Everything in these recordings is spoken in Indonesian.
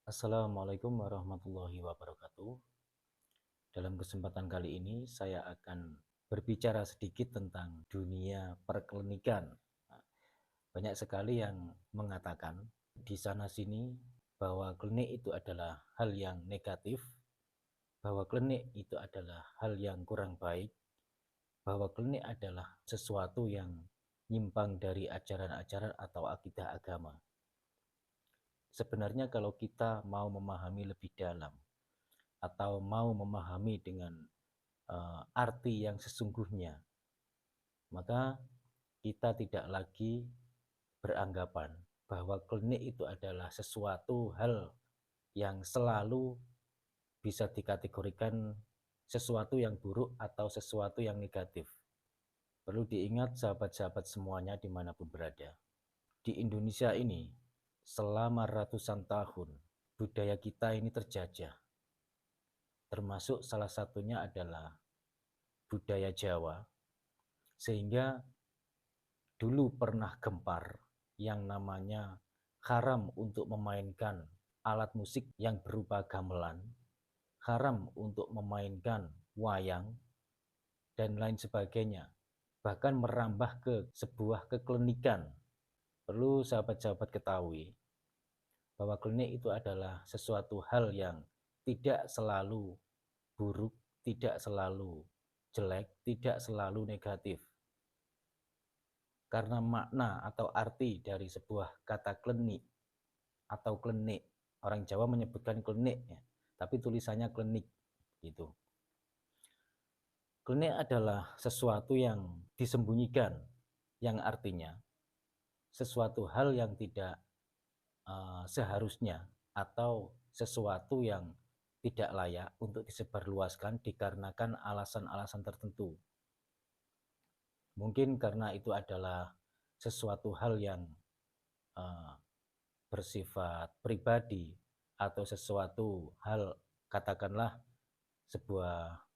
Assalamualaikum warahmatullahi wabarakatuh. Dalam kesempatan kali ini saya akan berbicara sedikit tentang dunia perklinikan. Banyak sekali yang mengatakan di sana sini bahwa klinik itu adalah hal yang negatif, bahwa klinik itu adalah hal yang kurang baik, bahwa klinik adalah sesuatu yang nyimpang dari ajaran-ajaran atau akidah agama. Sebenarnya kalau kita mau memahami lebih dalam atau mau memahami dengan arti yang sesungguhnya, maka kita tidak lagi beranggapan bahwa klinik itu adalah sesuatu hal yang selalu bisa dikategorikan sesuatu yang buruk atau sesuatu yang negatif. Perlu diingat sahabat-sahabat semuanya dimanapun berada. Di Indonesia ini, selama ratusan tahun, budaya kita ini terjajah. Termasuk salah satunya adalah budaya Jawa, sehingga dulu pernah gempar yang namanya haram untuk memainkan alat musik yang berupa gamelan, haram untuk memainkan wayang, dan lain sebagainya. Bahkan merambah ke sebuah keklinikan. Perlu sahabat-sahabat ketahui bahwa klinik itu adalah sesuatu hal yang tidak selalu buruk, tidak selalu jelek, tidak selalu negatif. Karena makna atau arti dari sebuah kata klinik atau klinik, orang Jawa menyebutkan klinik ya, tapi tulisannya klinik gitu. Klinik adalah sesuatu yang disembunyikan, yang artinya sesuatu hal yang tidak seharusnya atau sesuatu yang tidak layak untuk disebarluaskan dikarenakan alasan-alasan tertentu. Mungkin karena itu adalah sesuatu hal yang uh, bersifat pribadi atau sesuatu hal, katakanlah sebuah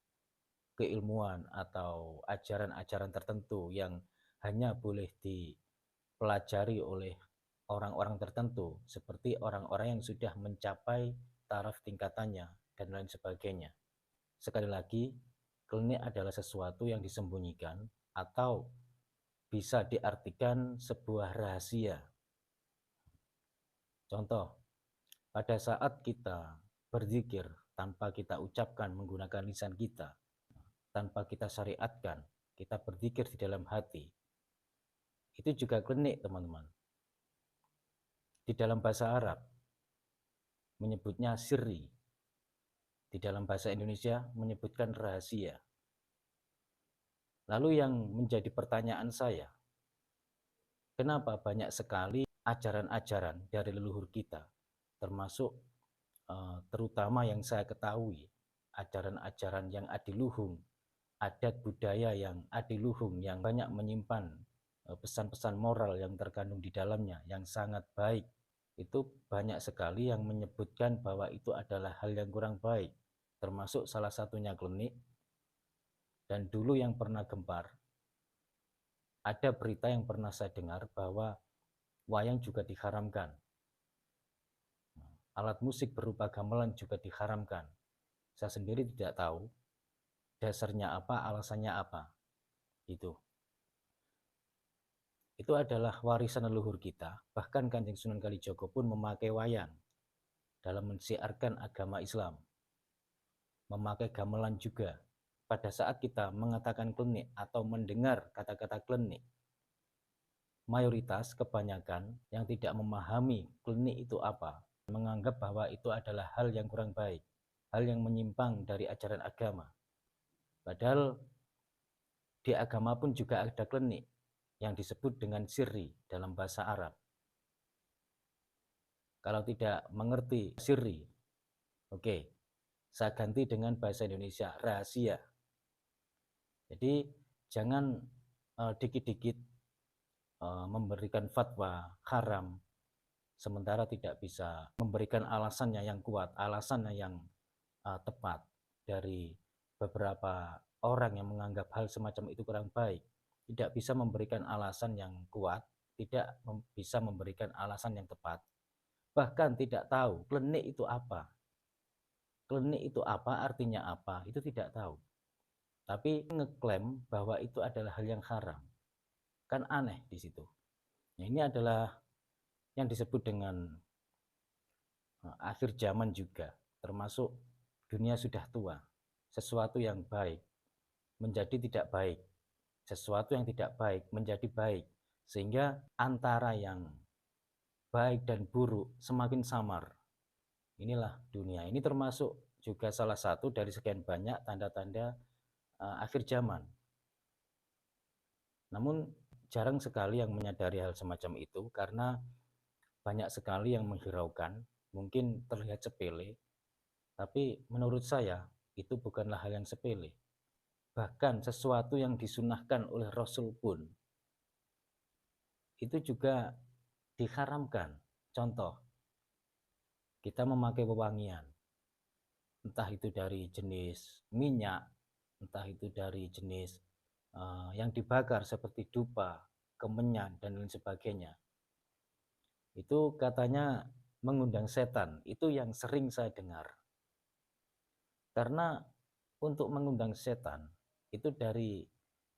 keilmuan atau ajaran-ajaran tertentu yang hanya boleh dipelajari oleh orang-orang tertentu seperti orang-orang yang sudah mencapai taraf tingkatannya dan lain sebagainya. Sekali lagi, klinik adalah sesuatu yang disembunyikan atau bisa diartikan sebuah rahasia. Contoh, pada saat kita berzikir tanpa kita ucapkan menggunakan lisan kita, tanpa kita syariatkan, kita berzikir di dalam hati, itu juga klinik teman-teman. Di dalam bahasa Arab menyebutnya sirri, di dalam bahasa Indonesia menyebutkan rahasia. Lalu yang menjadi pertanyaan saya, kenapa banyak sekali ajaran-ajaran dari leluhur kita, termasuk terutama yang saya ketahui, ajaran-ajaran yang adiluhung, adat budaya yang adiluhung, yang banyak menyimpan pesan-pesan moral yang terkandung di dalamnya, yang sangat baik, itu banyak sekali yang menyebutkan bahwa itu adalah hal yang kurang baik, termasuk salah satunya klinik. Dan dulu yang pernah gempar, ada berita yang pernah saya dengar bahwa wayang juga diharamkan, alat musik berupa gamelan juga diharamkan. Saya sendiri tidak tahu dasarnya apa, alasannya apa. Itu adalah warisan leluhur kita. Bahkan Kanjeng Sunan Kalijogo pun memakai wayang dalam mensiarkan agama Islam. Memakai gamelan juga. Pada saat kita mengatakan klinik atau mendengar kata-kata klinik, mayoritas kebanyakan yang tidak memahami klinik itu apa, menganggap bahwa itu adalah hal yang kurang baik, hal yang menyimpang dari ajaran agama. Padahal di agama pun juga ada klinik yang disebut dengan sirri dalam bahasa Arab. Kalau tidak mengerti sirri, oke, saya ganti dengan bahasa Indonesia, rahasia. Jadi jangan dikit-dikit memberikan fatwa haram, sementara tidak bisa memberikan alasannya yang kuat, alasannya yang tepat dari beberapa orang yang menganggap hal semacam itu kurang baik. Tidak bisa memberikan alasan yang kuat, tidak bisa memberikan alasan yang tepat, bahkan tidak tahu klenik itu apa. Klenik itu apa, artinya apa, itu tidak tahu. Tapi ngeklaim bahwa itu adalah hal yang haram. Kan aneh di situ. Nah, ini adalah yang disebut dengan akhir zaman juga, termasuk dunia sudah tua. Sesuatu yang baik menjadi tidak baik, sesuatu yang tidak baik menjadi baik, sehingga antara yang baik dan buruk semakin samar. Inilah dunia. Ini termasuk juga salah satu dari sekian banyak tanda-tanda akhir zaman. Namun jarang sekali yang menyadari hal semacam itu karena banyak sekali yang menghiraukan, mungkin terlihat sepele, tapi menurut saya itu bukanlah hal yang sepele. Bahkan sesuatu yang disunahkan oleh Rasul pun itu juga diharamkan. Contoh, kita memakai wewangian, entah itu dari jenis minyak, entah itu dari jenis yang dibakar seperti dupa, kemenyan, dan lain sebagainya. Itu katanya mengundang setan, itu yang sering saya dengar. Karena untuk mengundang setan, itu dari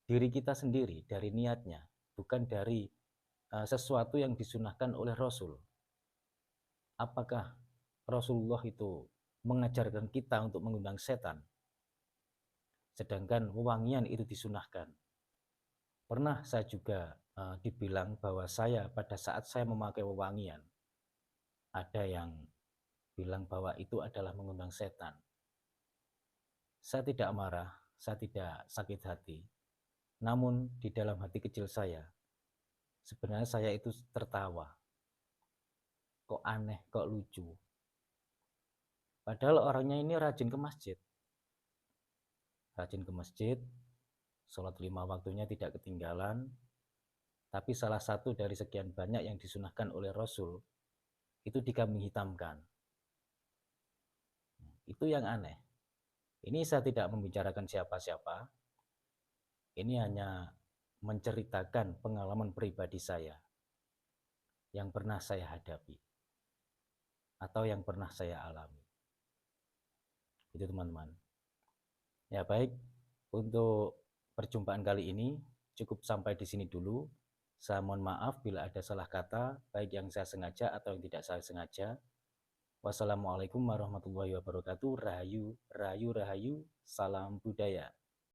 diri kita sendiri, dari niatnya, bukan dari sesuatu yang disunahkan oleh Rasul. Apakah Rasulullah itu mengajarkan kita untuk mengundang setan? Sedangkan wewangian itu disunahkan. Pernah saya juga dibilang bahwa saya pada saat saya memakai wewangian, ada yang bilang bahwa itu adalah mengundang setan. Saya tidak marah, saya tidak sakit hati. Namun di dalam hati kecil saya, sebenarnya saya itu tertawa. Kok aneh, kok lucu. Padahal orangnya ini rajin ke masjid. Rajin ke masjid, sholat 5 waktunya tidak ketinggalan, tapi salah satu dari sekian banyak yang disunahkan oleh Rasul, itu dikambing hitamkan. Itu yang aneh. Ini saya tidak membicarakan siapa-siapa, ini hanya menceritakan pengalaman pribadi saya yang pernah saya hadapi atau yang pernah saya alami. Itu teman-teman. Ya baik, untuk perjumpaan kali ini cukup sampai di sini dulu. Saya mohon maaf bila ada salah kata, baik yang saya sengaja atau yang tidak saya sengaja. Wassalamualaikum warahmatullahi wabarakatuh. Rahayu, rahayu, rahayu. Salam budaya.